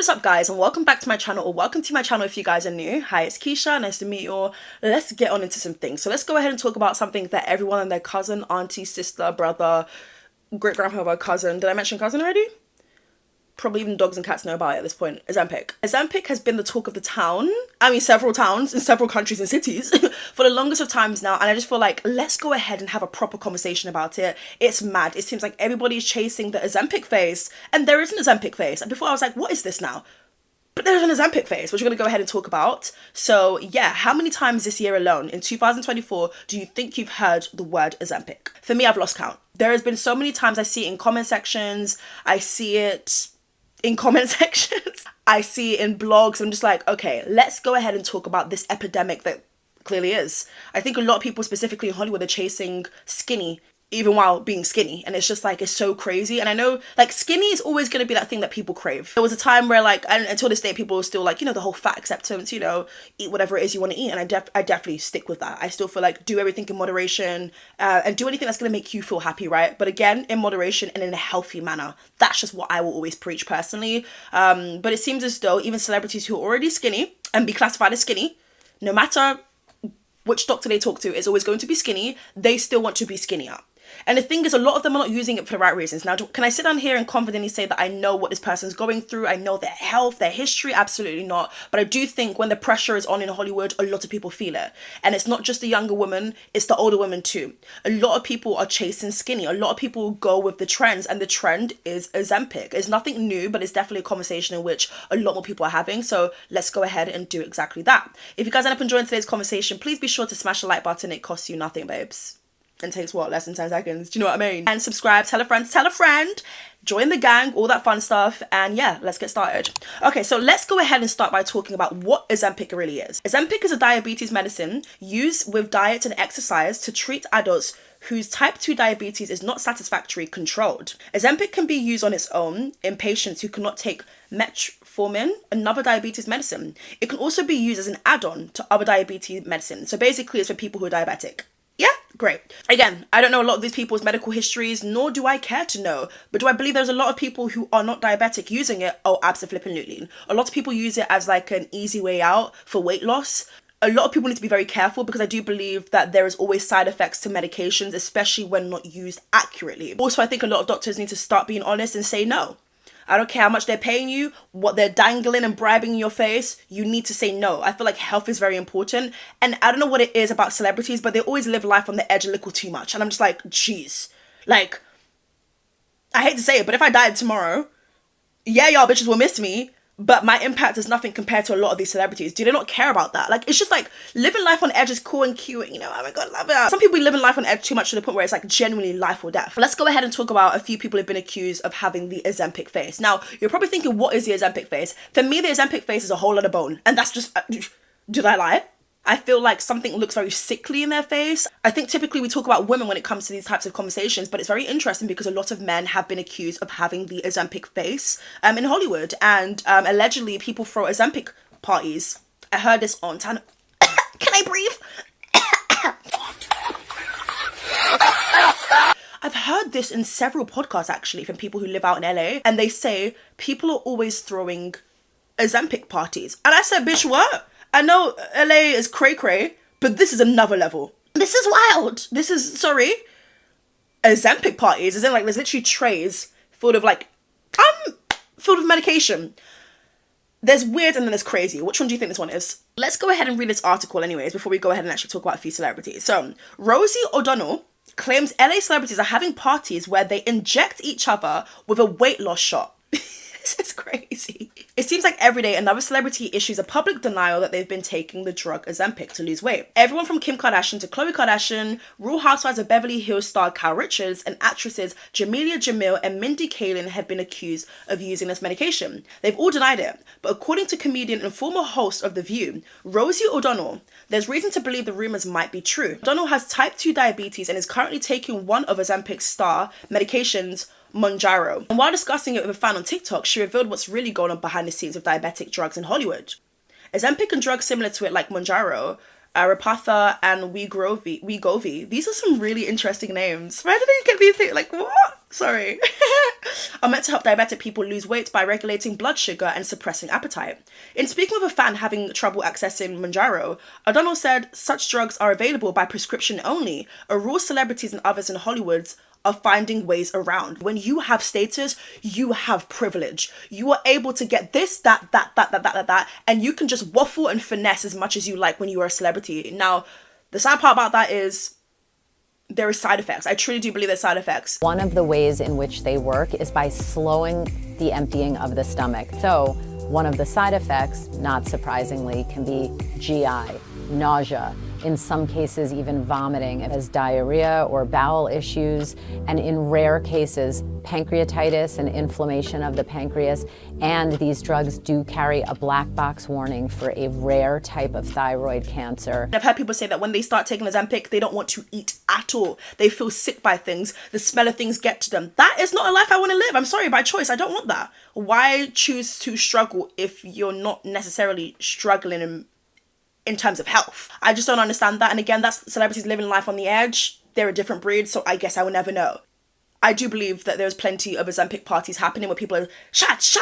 What is up, guys, and welcome back to my channel, or welcome to my channel if you guys are new. Hi, it's Keisha, nice to meet you all. Let's get on into some things. So let's go ahead and talk about something that everyone and their cousin, auntie, sister, brother, great-grandfather, cousin, did I mention cousin already? Probably even dogs and cats know about it at this point. Ozempic. Ozempic has been the talk of the town. I mean, several towns in several countries and cities for the longest of times now. And I just feel like, let's go ahead and have a proper conversation about it. It's mad. It seems like everybody's chasing the Ozempic phase, and there is an Ozempic phase. And before I was like, what is this now? But there's an Ozempic phase, which we're going to go ahead and talk about. So yeah, how many times this year alone, in 2024, do you think you've heard the word Ozempic? For me, I've lost count. There has been so many times I see it in comment sections. I see it in comment sections. I see it in blogs. I'm just like, okay, let's go ahead and talk about this epidemic that clearly is. I think a lot of people, specifically in Hollywood, are chasing skinny even while being skinny, and it's just like, it's so crazy. And I know, like, skinny is always going to be that thing that people crave. There was a time where, like, and until this day, people were still like, you know, the whole fat acceptance, you know, eat whatever it is you want to eat. And I definitely stick with that. I still feel like do everything in moderation, and do anything that's going to make you feel happy, right? But again, in moderation and in a healthy manner. That's just what I will always preach personally. But it seems as though even celebrities who are already skinny and be classified as skinny, no matter which doctor they talk to, is always going to be skinny, they still want to be skinnier. And the thing is, a lot of them are not using it for the right reasons. Now, can I sit down here and confidently say that I know what this person's going through? I know their health, their history? Absolutely not. But I do think when the pressure is on in Hollywood, a lot of people feel it. And it's not just the younger women, it's the older women too. A lot of people are chasing skinny. A lot of people go with the trends, and the trend is Ozempic. It's nothing new, but it's definitely a conversation in which a lot more people are having. So let's go ahead and do exactly that. If you guys end up enjoying today's conversation, please be sure to smash the like button. It costs you nothing, babes. And takes what, less than 10 seconds? Do you know what I mean? And subscribe, tell a friend, join the gang, all that fun stuff. And yeah, let's get started. Okay, so let's go ahead and start by talking about what Ozempic really is. Ozempic is a diabetes medicine used with diet and exercise to treat adults whose type 2 diabetes is not satisfactorily controlled. Ozempic can be used on its own in patients who cannot take metformin, another diabetes medicine. It can also be used as an add-on to other diabetes medicine. So basically it's for people who are diabetic. Yeah, great. Again, I don't know a lot of these people's medical histories, nor do I care to know. But do I believe there's a lot of people who are not diabetic using it? Oh, absolutely. A lot of people use it as like an easy way out for weight loss. A lot of people need to be very careful, because I do believe that there is always side effects to medications, especially when not used accurately. Also, I think a lot of doctors need to start being honest and say no. I don't care how much they're paying you, what they're dangling and bribing in your face, you need to say no. I feel like health is very important. And I don't know what it is about celebrities, but they always live life on the edge a little too much. And I'm just like, jeez. Like, I hate to say it, but if I died tomorrow, yeah, y'all bitches will miss me, but my impact is nothing compared to a lot of these celebrities. Do they not care about that? Like, it's just like, living life on edge is cool and cute, you know, oh my god, love it. Some people live in life on edge too much to the point where it's like genuinely life or death. But let's go ahead and talk about a few people who've been accused of having the Ozempic phase. Now, you're probably thinking, what is the Ozempic phase? For me, the Ozempic phase is a whole lot of bone. And that's just, did I lie? I feel like something looks very sickly in their face. I think typically we talk about women when it comes to these types of conversations, but it's very interesting because a lot of men have been accused of having the Ozempic face in Hollywood. And allegedly people throw Ozempic parties. I heard this on Can I breathe? I've heard this in several podcasts actually from people who live out in LA, and they say people are always throwing Ozempic parties. And I said, bitch, what? I know LA is cray-cray, but this is another level. This is wild. This is, sorry, Ozempic parties. As in, like, there's literally trays filled of, like, filled with medication. There's weird and then there's crazy. Which one do you think this one is? Let's go ahead and read this article anyways, before we go ahead and actually talk about a few celebrities. So, Rosie O'Donnell claims LA celebrities are having parties where they inject each other with a weight loss shot. This is crazy. It seems like every day another celebrity issues a public denial that they've been taking the drug Ozempic to lose weight. Everyone from Kim Kardashian to Khloe Kardashian, Real Housewives of Beverly Hills star Kyle Richards, and actresses Jamelia Jamil and Mindy Kaling have been accused of using this medication. They've all denied it, but according to comedian and former host of The View, Rosie O'Donnell, there's reason to believe the rumors might be true. O'Donnell has type 2 diabetes and is currently taking one of Ozempic's star medications, Mounjaro. And while discussing it with a fan on TikTok, she revealed what's really going on behind the scenes of diabetic drugs in Hollywood. Ozempic and drugs similar to it, like Mounjaro, Arapatha, and Wegovy. These are some really interesting names. Why did they get me think like what? Sorry. Are meant to help diabetic people lose weight by regulating blood sugar and suppressing appetite. In speaking with a fan having trouble accessing Mounjaro, O'Donnell said such drugs are available by prescription only. A rule celebrities and others in Hollywood are finding ways around. When you have status, you have privilege. You are able to get this, that, and you can just waffle and finesse as much as you like when you are a celebrity. Now, the sad part about that is there are side effects. I truly do believe there's side effects. One of the ways in which they work is by slowing the emptying of the stomach. So one of the side effects, not surprisingly, can be GI, nausea, in some cases even vomiting, as diarrhea or bowel issues, and in rare cases, pancreatitis and inflammation of the pancreas. And these drugs do carry a black box warning for a rare type of thyroid cancer. I've heard people say that when they start taking Ozempic, they don't want to eat at all. They feel sick by things. The smell of things get to them. That is not a life I want to live. I'm sorry, by choice. I don't want that. Why choose to struggle if you're not necessarily struggling in terms of health? I just don't understand that. And again, that's celebrities living life on the edge. They're a different breed, so I guess I will never know. I do believe that there's plenty of Ozempic parties happening where people are shots.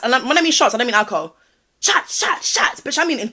And when I mean shots, I don't mean alcohol. Shots. Bitch, I mean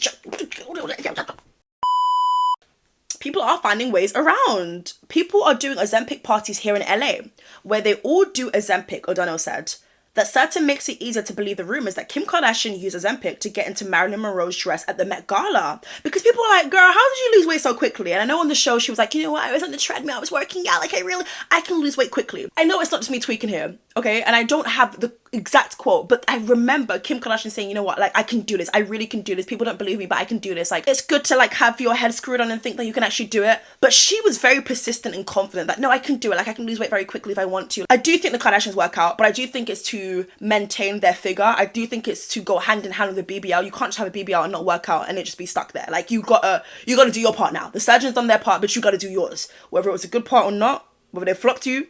people are finding ways around. People are doing Ozempic parties here in LA where they all do Ozempic, O'Donnell said. That certain makes it easier to believe the rumors that Kim Kardashian used Ozempic to get into Marilyn Monroe's dress at the Met Gala. Because people are like, girl, how did you lose weight so quickly? And I know on the show she was like, you know what, I was on the treadmill, I was working out, like I can lose weight quickly. I know it's not just me tweaking here, okay? And I don't have the exact quote, but I remember Kim Kardashian saying, you know what, like I can do this, I really can do this. People don't believe me, but I can do this. Like it's good to like have your head screwed on and think that you can actually do it. But she was very persistent and confident that no, I can do it. Like I can lose weight very quickly if I want to. I do think the Kardashians work out, but I do think it's to maintain their figure. I do think it's to go hand in hand with the BBL. You can't just have a BBL and not work out and it just be stuck there. Like you gotta do your part now. The surgeon's done their part, but you gotta do yours. Whether it was a good part or not, whether they flopped you,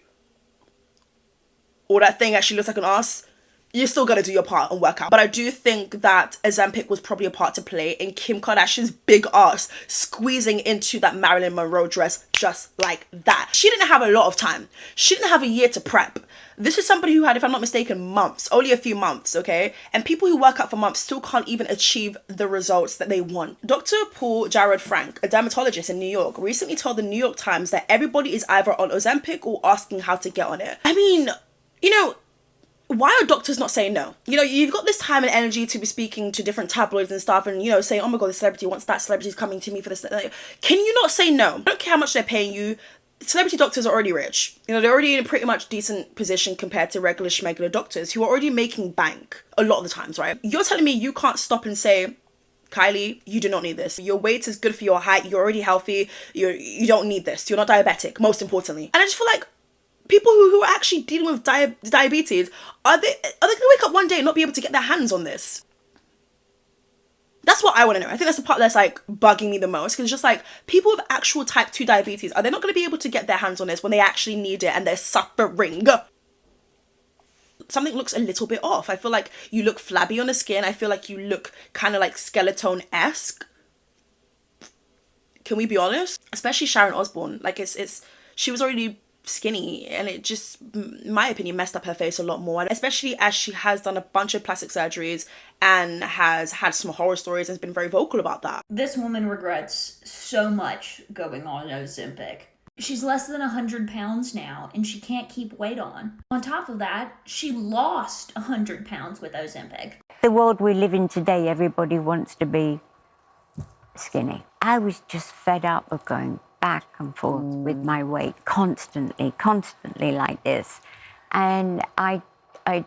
or that thing actually looks like an ass, you still gotta do your part and work out. But I do think that Ozempic was probably a part to play in Kim Kardashian's big ass squeezing into that Marilyn Monroe dress just like that. She didn't have a lot of time. She didn't have a year to prep. This is somebody who had, if I'm not mistaken, months, only a few months, okay? And people who work out for months still can't even achieve the results that they want. Dr. Paul Jared Frank, a dermatologist in New York, recently told the New York Times that everybody is either on Ozempic or asking how to get on it. I mean, you know, why are doctors not saying no? You know, you've got this time and energy to be speaking to different tabloids and stuff and, you know, saying, oh my God, the celebrity wants that, celebrity's coming to me for this. Can you not say no? I don't care how much they're paying you. Celebrity doctors are already rich. You know, they're already in a pretty much decent position compared to regular schmegular doctors who are already making bank a lot of the times, right? You're telling me you can't stop and say, Kylie, you do not need this. Your weight is good for your height. You're already healthy. You don't need this. You're not diabetic, most importantly. And I just feel like people who are actually dealing with diabetes, are they going to wake up one day and not be able to get their hands on this? That's what I want to know. I think that's the part that's like bugging me the most, because it's just like people with actual type 2 diabetes, are they not going to be able to get their hands on this when they actually need it and they're suffering? Something looks a little bit off. I feel like you look flabby on the skin. I feel like you look kind of like skeleton-esque. Can we be honest? Especially Sharon Osbourne. Like she was already skinny and it just, in my opinion, messed up her face a lot more, and especially as she has done a bunch of plastic surgeries and has had some horror stories and has been very vocal about that. This woman regrets so much going on Ozempic. She's less than 100 pounds now and she can't keep weight on. On top of that, she lost 100 pounds with Ozempic. The world we live in today, everybody wants to be skinny. I was just fed up of going back and forth with my weight constantly like this. And I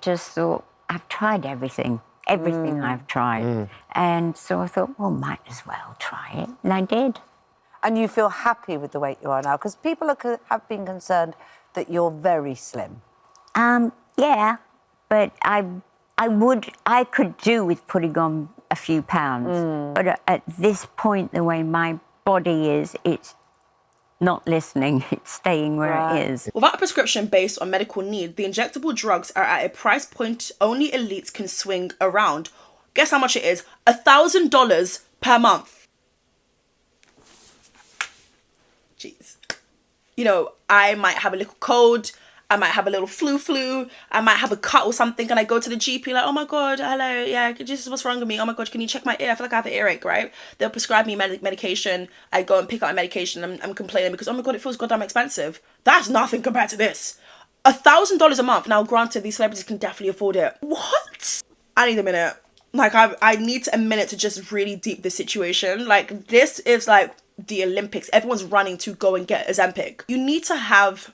just thought, I've tried everything I've tried. And so I thought, well, might as well try it. And I did. And you feel happy with the weight you are now? Because people have been concerned that you're very slim. Yeah, but I could do with putting on a few pounds. But at this point, the way my body is, it's not listening, it's staying where it is. Without a prescription based on medical need, the injectable drugs are at a price point only elites can swing around. Guess how much it is? $1,000 per month. Jeez. You know, I might have a little cold, I might have a little flu, I might have a cut or something, and I go to the GP like, oh my god, hello, yeah, this is what's wrong with me, oh my god, can you check my ear? I feel like I have an earache, right? They'll prescribe me medication, I go and pick up my medication, I'm complaining because, oh my god, it feels goddamn expensive. That's nothing compared to this. $1,000 a month. Now, granted, these celebrities can definitely afford it. What? I need a minute. Like, I need a minute to just really deep this situation. Like, this is like the Olympics. Everyone's running to go and get Ozempic. You need to have,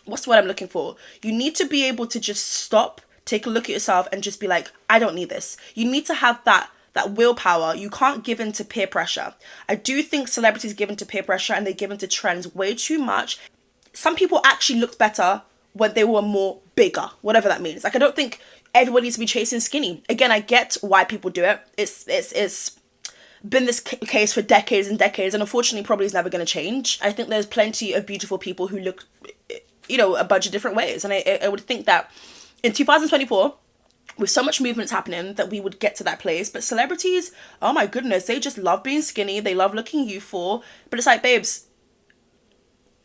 what's the word I'm looking for? You need to be able to just stop, take a look at yourself and just be like, I don't need this. You need to have that willpower. You can't give in to peer pressure. I do think celebrities give in to peer pressure and they give in to trends way too much. Some people actually looked better when they were more bigger, whatever that means. Like, I don't think everybody needs to be chasing skinny. Again, I get why people do it. It's been this case for decades and decades, and unfortunately probably is never going to change. I think there's plenty of beautiful people who look, you know, a bunch of different ways, and I would think that in 2024, with so much movements happening, that we would get to that place. But celebrities, oh my goodness, they just love being skinny, they love looking youthful, but it's like, babes,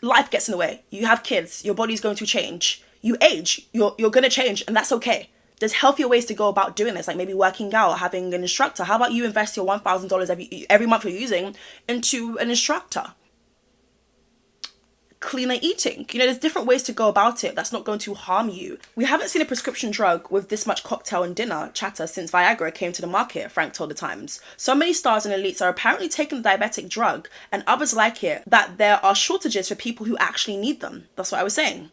life gets in the way. You have kids, your body's going to change, you age, you're going to change, and that's okay. There's healthier ways to go about doing this, like maybe working out, having an instructor. How about you invest your $1,000 every month you're using into an instructor? Cleaner eating. You know, there's different ways to go about it that's not going to harm you. We haven't seen a prescription drug with this much cocktail and dinner chatter since Viagra came to the market, Frank told The Times. So many stars and elites are apparently taking the diabetic drug, and others like it, that there are shortages for people who actually need them. That's what I was saying.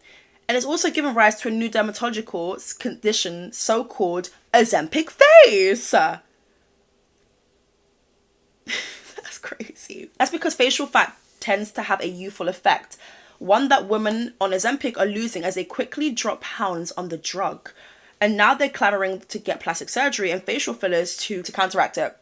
And it's also given rise to a new dermatological condition, so-called Ozempic face. That's crazy. That's because facial fat tends to have a youthful effect, one that women on Ozempic are losing as they quickly drop pounds on the drug. And now they're clamoring to get plastic surgery and facial fillers to counteract it.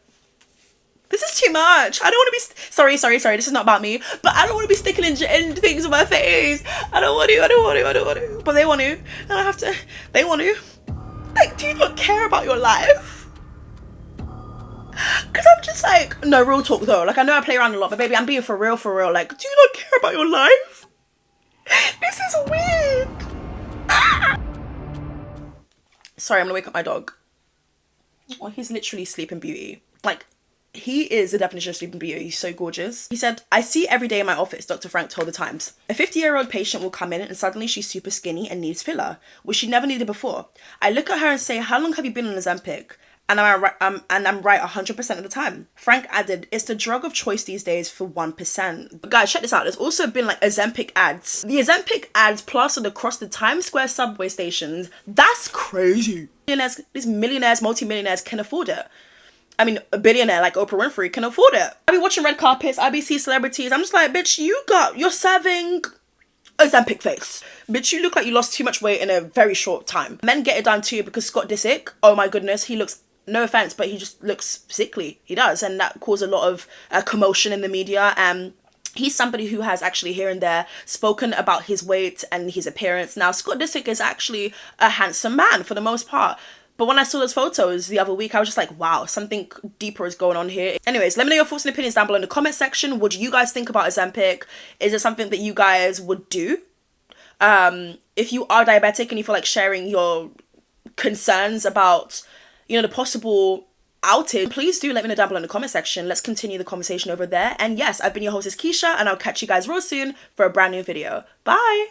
This is too much. I don't want to be... Sorry. This is not about me. But I don't want to be sticking in things on my face. I don't want to. But they want to. And I have to... They want to. Like, do you not care about your life? Because I'm just like... No, real talk though. Like, I know I play around a lot. But baby, I'm being for real. Like, do you not care about your life? This is weird. Ah! Sorry, I'm going to wake up my dog. Oh, he's literally Sleeping Beauty. Like... He is the definition of Sleeping Beauty. He's so gorgeous. He said, I see every day in my office, Dr. Frank told The Times. A 50-year-old patient will come in and suddenly she's super skinny and needs filler, which she never needed before. I look at her and say, how long have you been on Ozempic? And I'm right 100% of the time. Frank added, it's the drug of choice these days for 1%. But guys, check this out. There's also been like Ozempic ads. The Ozempic ads plastered across the Times Square subway stations. That's crazy. These millionaires, multi-millionaires can afford it. I mean, a billionaire like Oprah Winfrey can afford it. I be watching red carpets, I be seeing celebrities. I'm just like, bitch, you're serving Ozempic face. Bitch, you look like you lost too much weight in a very short time. Men get it done too because Scott Disick, oh my goodness, he looks, no offense, but he just looks sickly. He does. And that caused a lot of commotion in the media. He's somebody who has actually here and there spoken about his weight and his appearance. Now, Scott Disick is actually a handsome man for the most part. But when I saw those photos the other week, I was just like, wow, something deeper is going on here. Anyways, let me know your thoughts and opinions down below in the comment section. What do you guys think about Ozempic? Is it something that you guys would do? If you are diabetic and you feel like sharing your concerns about, you know, the possible outage, please do let me know down below in the comment section. Let's continue the conversation over there. And yes, I've been your host, Itzkeisha, and I'll catch you guys real soon for a brand new video. Bye!